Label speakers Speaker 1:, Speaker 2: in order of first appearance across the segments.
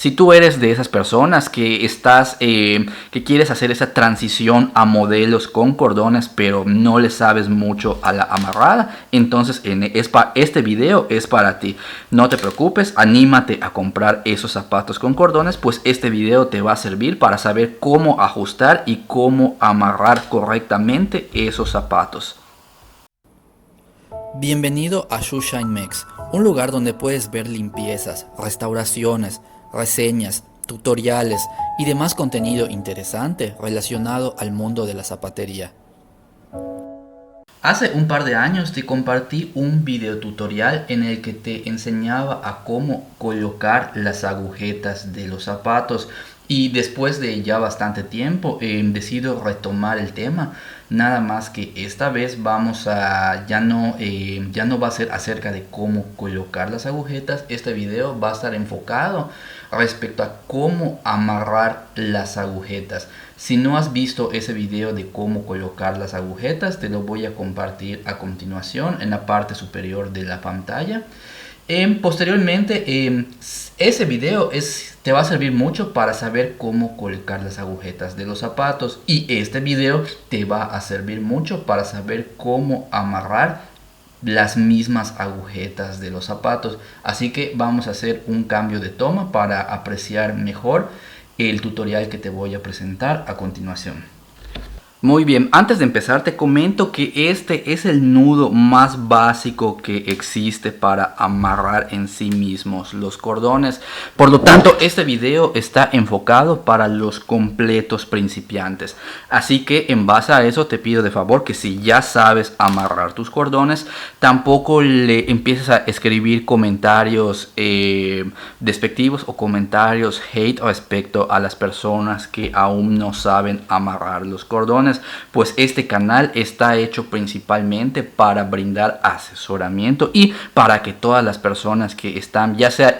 Speaker 1: Si tú eres de esas personas que que quieres hacer esa transición a modelos con cordones, pero no le sabes mucho a la amarrada, entonces este video es para ti. No te preocupes, anímate a comprar esos zapatos con cordones, pues este video te va a servir para saber cómo ajustar y cómo amarrar correctamente esos zapatos. Bienvenido a Shoe Shine Mex, un lugar donde puedes ver limpiezas, restauraciones, reseñas, tutoriales y demás contenido interesante relacionado al mundo de la zapatería. Hace un par de años te compartí un video tutorial en el que te enseñaba a cómo colocar las agujetas de los zapatos. Y después de ya bastante tiempo decido retomar el tema, nada más que esta vez ya no va a ser acerca de cómo colocar las agujetas. Este video va a estar enfocado respecto a cómo amarrar las agujetas. Si no has visto ese video de cómo colocar las agujetas, te lo voy a compartir a continuación en la parte superior de la pantalla. Posteriormente, ese video te va a servir mucho para saber cómo colocar las agujetas de los zapatos, y este video te va a servir mucho para saber cómo amarrar las mismas agujetas de los zapatos. Así que vamos a hacer un cambio de toma para apreciar mejor el tutorial que te voy a presentar a continuación. Muy bien, antes de empezar te comento que este es el nudo más básico que existe para amarrar en sí mismos los cordones. Por lo tanto, este video está enfocado para los completos principiantes. Así que en base a eso te pido de favor que si ya sabes amarrar tus cordones, tampoco le empieces a escribir comentarios despectivos o comentarios hate respecto a las personas que aún no saben amarrar los cordones. Pues este canal está hecho principalmente para brindar asesoramiento y para que todas las personas que están ya sea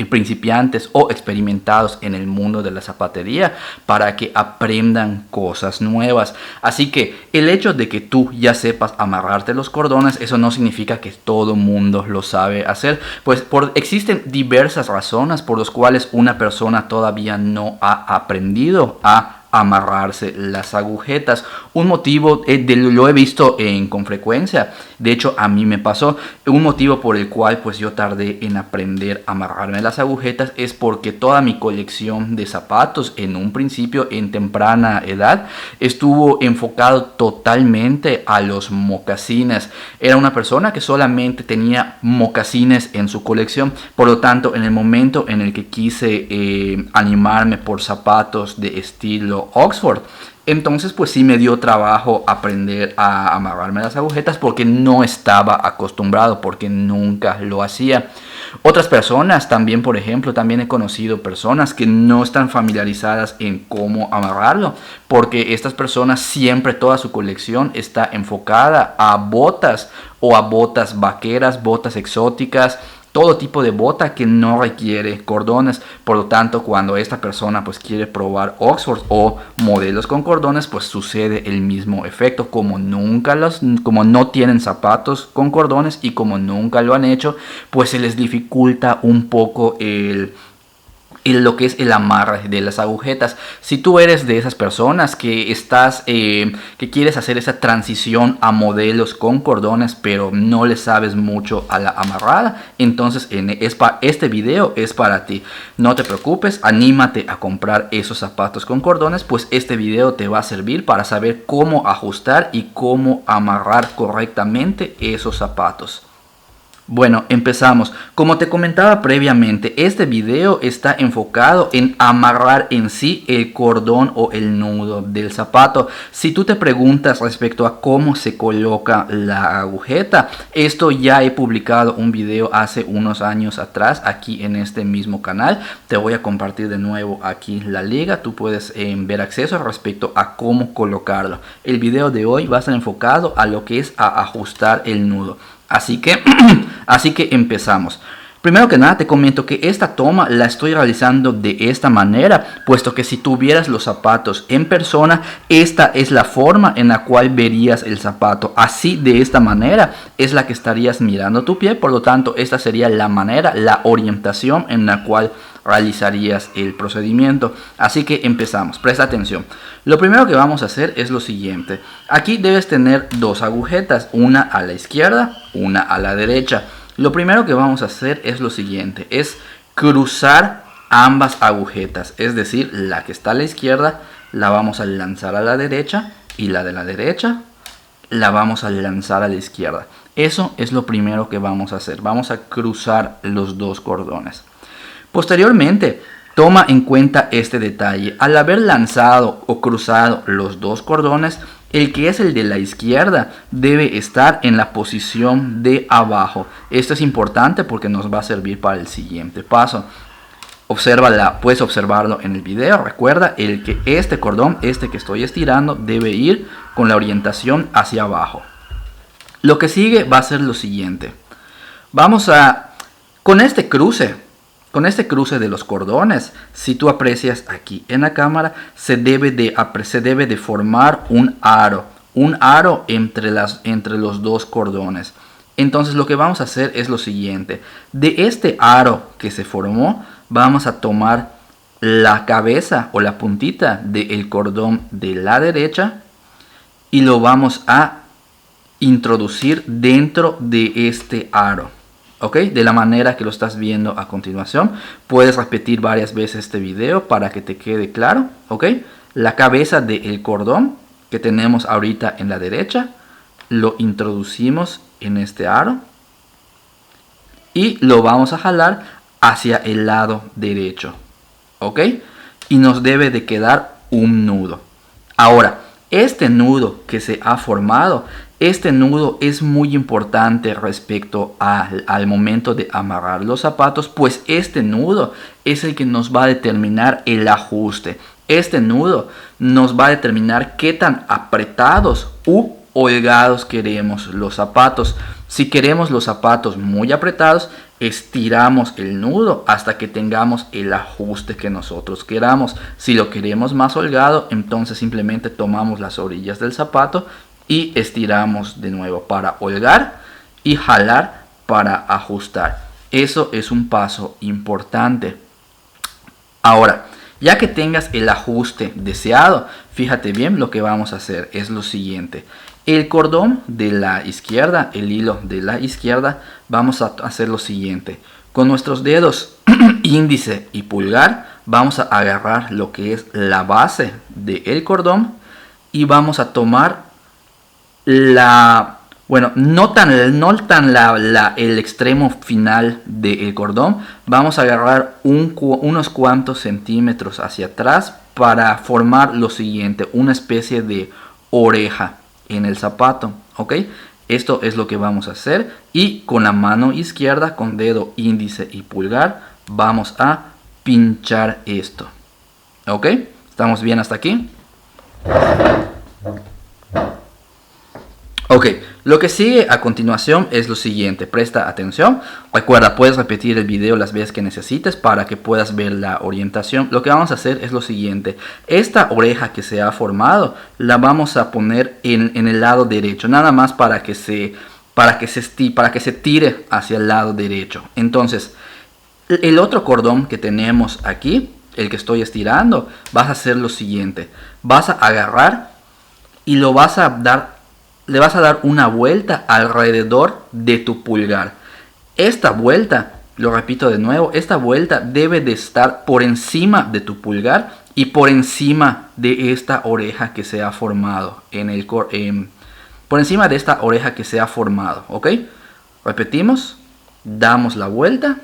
Speaker 1: principiantes o experimentados en el mundo de la zapatería, para que aprendan cosas nuevas. Así que el hecho de que tú ya sepas amarrarte los cordones, eso no significa que todo mundo lo sabe hacer, pues existen diversas razones por las cuales una persona todavía no ha aprendido a amarrarse las agujetas. Un motivo, lo he visto con frecuencia, de hecho a mí me pasó, un motivo por el cual pues yo tardé en aprender a amarrarme las agujetas es porque toda mi colección de zapatos en un principio, en temprana edad, estuvo enfocado totalmente a los mocasines. Era una persona que solamente tenía mocasines en su colección, por lo tanto en el momento en el que quise animarme por zapatos de estilo Oxford, entonces pues sí me dio trabajo aprender a amarrarme las agujetas porque no estaba acostumbrado, porque nunca lo hacía. Otras personas también, por ejemplo, también he conocido personas que no están familiarizadas en cómo amarrarlo, porque estas personas siempre, toda su colección está enfocada a botas o a botas vaqueras, botas exóticas, todo tipo de bota que no requiere cordones. Por lo tanto, cuando esta persona pues quiere probar Oxford o modelos con cordones, pues sucede el mismo efecto. Como no tienen zapatos con cordones y como nunca lo han hecho, pues se les dificulta un poco lo que es el amarre de las agujetas. Si tú eres de esas personas que que quieres hacer esa transición a modelos con cordones, pero no le sabes mucho a la amarrada, entonces este video es para ti. No te preocupes, anímate a comprar esos zapatos con cordones, pues este video te va a servir para saber cómo ajustar y cómo amarrar correctamente esos zapatos. Bueno, empezamos. Como te comentaba previamente, este video está enfocado en amarrar en sí el cordón o el nudo del zapato. Si tú te preguntas respecto a cómo se coloca la agujeta, esto ya he publicado un video hace unos años atrás aquí en este mismo canal. Te voy a compartir de nuevo aquí la liga. Tú puedes ver acceso respecto a cómo colocarlo. El video de hoy va a estar enfocado a lo que es a ajustar el nudo. Así que empezamos. Primero que nada te comento que esta toma la estoy realizando de esta manera, puesto que si tuvieras los zapatos en persona, esta es la forma en la cual verías el zapato. Así, de esta manera es la que estarías mirando tu pie, por lo tanto esta sería la manera, la orientación en la cual realizarías el procedimiento. Así que empezamos, presta atención. Lo primero que vamos a hacer es lo siguiente. Aquí debes tener dos agujetas, una a la izquierda, una a la derecha. Lo primero que vamos a hacer es lo siguiente, es cruzar ambas agujetas, es decir, la que está a la izquierda la vamos a lanzar a la derecha y la de la derecha la vamos a lanzar a la izquierda. Eso es lo primero que vamos a hacer, vamos a cruzar los dos cordones. Posteriormente, toma en cuenta este detalle, al haber lanzado o cruzado los dos cordones, el que es el de la izquierda debe estar en la posición de abajo. Esto es importante porque nos va a servir para el siguiente paso. Puedes observarlo en el video. Recuerda que este cordón, este que estoy estirando, debe ir con la orientación hacia abajo. Lo que sigue va a ser lo siguiente. Con este cruce de los cordones, si tú aprecias aquí en la cámara, se debe de formar un aro entre los dos cordones. Entonces lo que vamos a hacer es lo siguiente. De este aro que se formó, vamos a tomar la cabeza o la puntita del cordón de la derecha y lo vamos a introducir dentro de este aro. ¿Ok? De la manera que lo estás viendo a continuación. Puedes repetir varias veces este video para que te quede claro. ¿Ok? La cabeza del cordón que tenemos ahorita en la derecha, lo introducimos en este aro y lo vamos a jalar hacia el lado derecho. ¿Ok? Y nos debe de quedar un nudo. Ahora, este nudo que se ha formado, este nudo es muy importante respecto al momento de amarrar los zapatos, pues este nudo es el que nos va a determinar el ajuste. Este nudo nos va a determinar qué tan apretados u holgados queremos los zapatos. Si queremos los zapatos muy apretados, estiramos el nudo hasta que tengamos el ajuste que nosotros queramos. Si lo queremos más holgado, entonces simplemente tomamos las orillas del zapato y estiramos de nuevo para holgar y jalar para ajustar. Eso es un paso importante. Ahora, ya que tengas el ajuste deseado, fíjate bien, lo que vamos a hacer es lo siguiente. El cordón de la izquierda, el hilo de la izquierda, vamos a hacer lo siguiente. Con nuestros dedos índice y pulgar vamos a agarrar lo que es la base del cordón y vamos a tomar no tan el extremo final del cordón. Vamos a agarrar unos cuantos centímetros hacia atrás para formar lo siguiente, una especie de oreja en el zapato. ¿Ok? Esto es lo que vamos a hacer y con la mano izquierda, con dedo índice y pulgar, vamos a pinchar esto. ¿Ok? ¿Estamos bien hasta aquí? Ok, lo que sigue a continuación es lo siguiente, presta atención. Recuerda, puedes repetir el video las veces que necesites para que puedas ver la orientación. Lo que vamos a hacer es lo siguiente, esta oreja que se ha formado la vamos a poner en el lado derecho, nada más para que se tire hacia el lado derecho. Entonces, el otro cordón que tenemos aquí, el que estoy estirando, vas a hacer lo siguiente, vas a agarrar y le vas a dar una vuelta alrededor de tu pulgar. Esta vuelta, lo repito de nuevo, esta vuelta debe de estar por encima de tu pulgar y por encima de esta oreja que se ha formado por encima de esta oreja que se ha formado. ¿Ok? Repetimos, damos la vuelta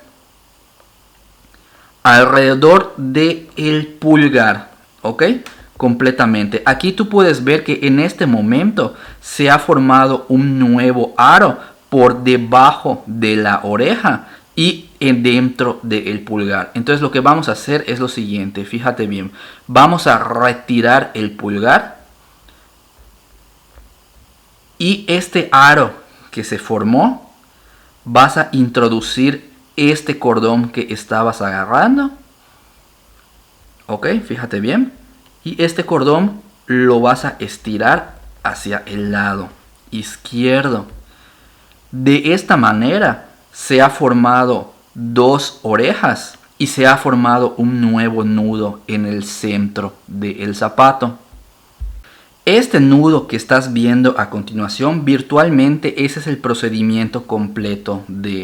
Speaker 1: alrededor del pulgar. ¿Ok? Completamente. Aquí tú puedes ver que en este momento se ha formado un nuevo aro por debajo de la oreja y dentro del pulgar. Entonces lo que vamos a hacer es lo siguiente, fíjate bien, vamos a retirar el pulgar y este aro que se formó vas a introducir este cordón que estabas agarrando. Ok, fíjate bien. Y este cordón lo vas a estirar hacia el lado izquierdo. De esta manera se ha formado dos orejas y se ha formado un nuevo nudo en el centro del zapato. Este nudo que estás viendo a continuación, virtualmente ese es el procedimiento completo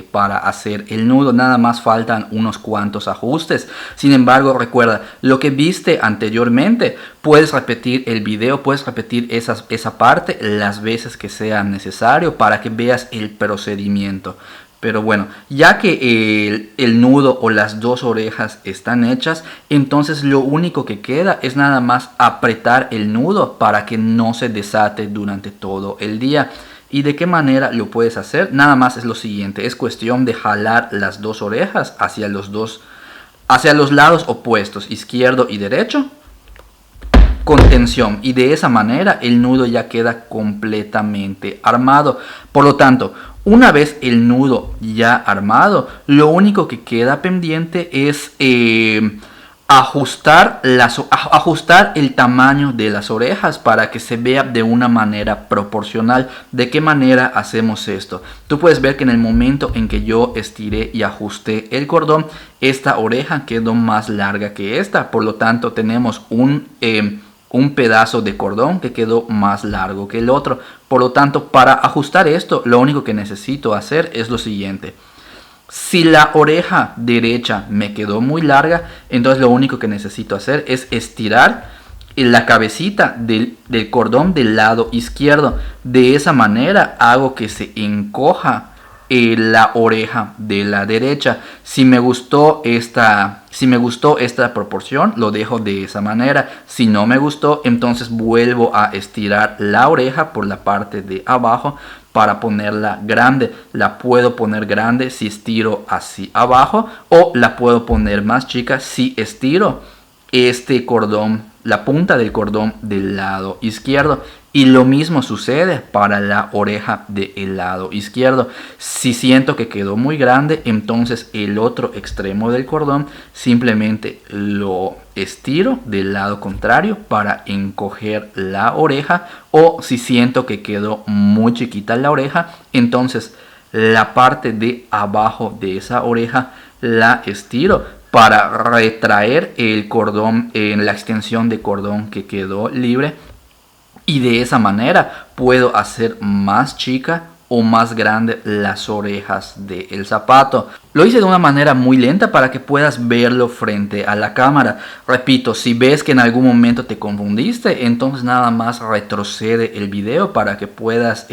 Speaker 1: para hacer el nudo. Nada más faltan unos cuantos ajustes. Sin embargo, recuerda, lo que viste anteriormente, puedes repetir el video, puedes repetir esa parte las veces que sea necesario para que veas el procedimiento. Pero bueno, ya que el nudo o las dos orejas están hechas, entonces lo único que queda es nada más apretar el nudo para que no se desate durante todo el día. ¿Y de qué manera lo puedes hacer? Nada más es lo siguiente, es cuestión de jalar las dos orejas hacia los lados opuestos, izquierdo y derecho, con tensión, y de esa manera el nudo ya queda completamente armado. Por lo tanto, una vez el nudo ya armado, lo único que queda pendiente es ajustar el tamaño de las orejas para que se vea de una manera proporcional. ¿De qué manera hacemos esto? Tú puedes ver que en el momento en que yo estiré y ajusté el cordón, esta oreja quedó más larga que esta. Por lo tanto, tenemos un pedazo de cordón que quedó más largo que el otro. Por lo tanto, para ajustar esto, lo único que necesito hacer es lo siguiente. Si la oreja derecha me quedó muy larga, entonces lo único que necesito hacer es estirar la cabecita del cordón del lado izquierdo. De esa manera hago que se encoja la oreja de la derecha. Si me gustó esta proporción, lo dejo de esa manera. Si no me gustó, entonces vuelvo a estirar la oreja por la parte de abajo para ponerla grande. La puedo poner grande si estiro así abajo, o la puedo poner más chica si estiro este cordón, la punta del cordón del lado izquierdo. Y lo mismo sucede para la oreja del lado izquierdo. Si siento que quedó muy grande, entonces el otro extremo del cordón simplemente lo estiro del lado contrario para encoger la oreja. O si siento que quedó muy chiquita la oreja, entonces la parte de abajo de esa oreja la estiro para retraer el cordón en la extensión de cordón que quedó libre. Y de esa manera puedo hacer más chica o más grande las orejas del zapato. Lo hice de una manera muy lenta para que puedas verlo frente a la cámara. Repito, si ves que en algún momento te confundiste, entonces nada más retrocede el video para que puedas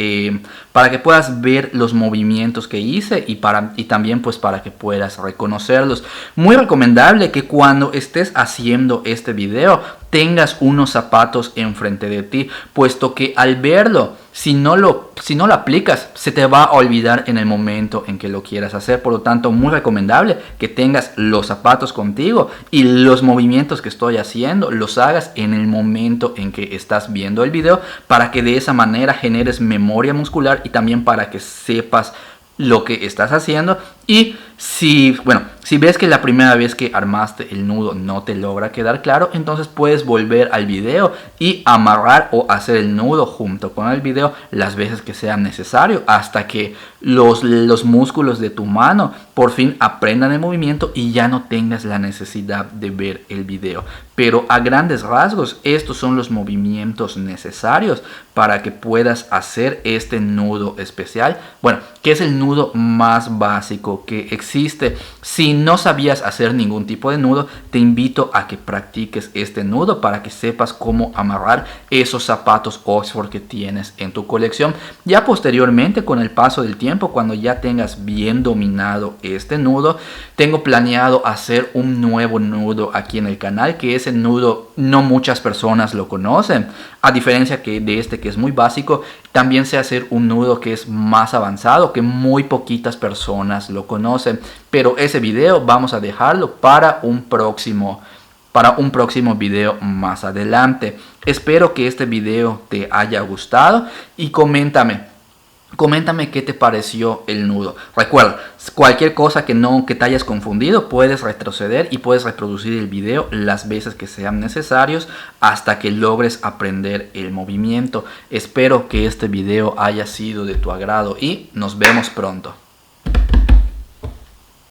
Speaker 1: ver los movimientos que hice y también pues para que puedas reconocerlos. Muy recomendable que cuando estés haciendo este video tengas unos zapatos enfrente de ti, puesto que al verlo, si no lo aplicas, se te va a olvidar en el momento en que lo quieras hacer. Por lo tanto, muy recomendable que tengas los zapatos contigo y los movimientos que estoy haciendo los hagas en el momento en que estás viendo el video, para que de esa manera generes memoria muscular y también para que sepas lo que estás haciendo. Y si ves que la primera vez que armaste el nudo no te logra quedar claro, entonces puedes volver al video y amarrar o hacer el nudo junto con el video las veces que sea necesario, hasta que los músculos de tu mano por fin aprendan el movimiento y ya no tengas la necesidad de ver el video. Pero a grandes rasgos, estos son los movimientos necesarios para que puedas hacer este nudo especial. Bueno, que es el nudo más básico que existe. Si no sabías hacer ningún tipo de nudo, te invito a que practiques este nudo para que sepas cómo amarrar esos zapatos Oxford que tienes en tu colección. Ya posteriormente, con el paso del tiempo, cuando ya tengas bien dominado este nudo, tengo planeado hacer un nuevo nudo aquí en el canal, que ese nudo no muchas personas lo conocen, a diferencia de este que es muy básico. También sé hacer un nudo que es más avanzado, que muy poquitas personas lo conocen, pero ese video vamos a dejarlo para un próximo video más adelante. Espero que este video te haya gustado y coméntame Coméntame qué te pareció el nudo. Recuerda, cualquier cosa que te hayas confundido, puedes retroceder y puedes reproducir el video las veces que sean necesarios hasta que logres aprender el movimiento. Espero que este video haya sido de tu agrado y nos vemos pronto.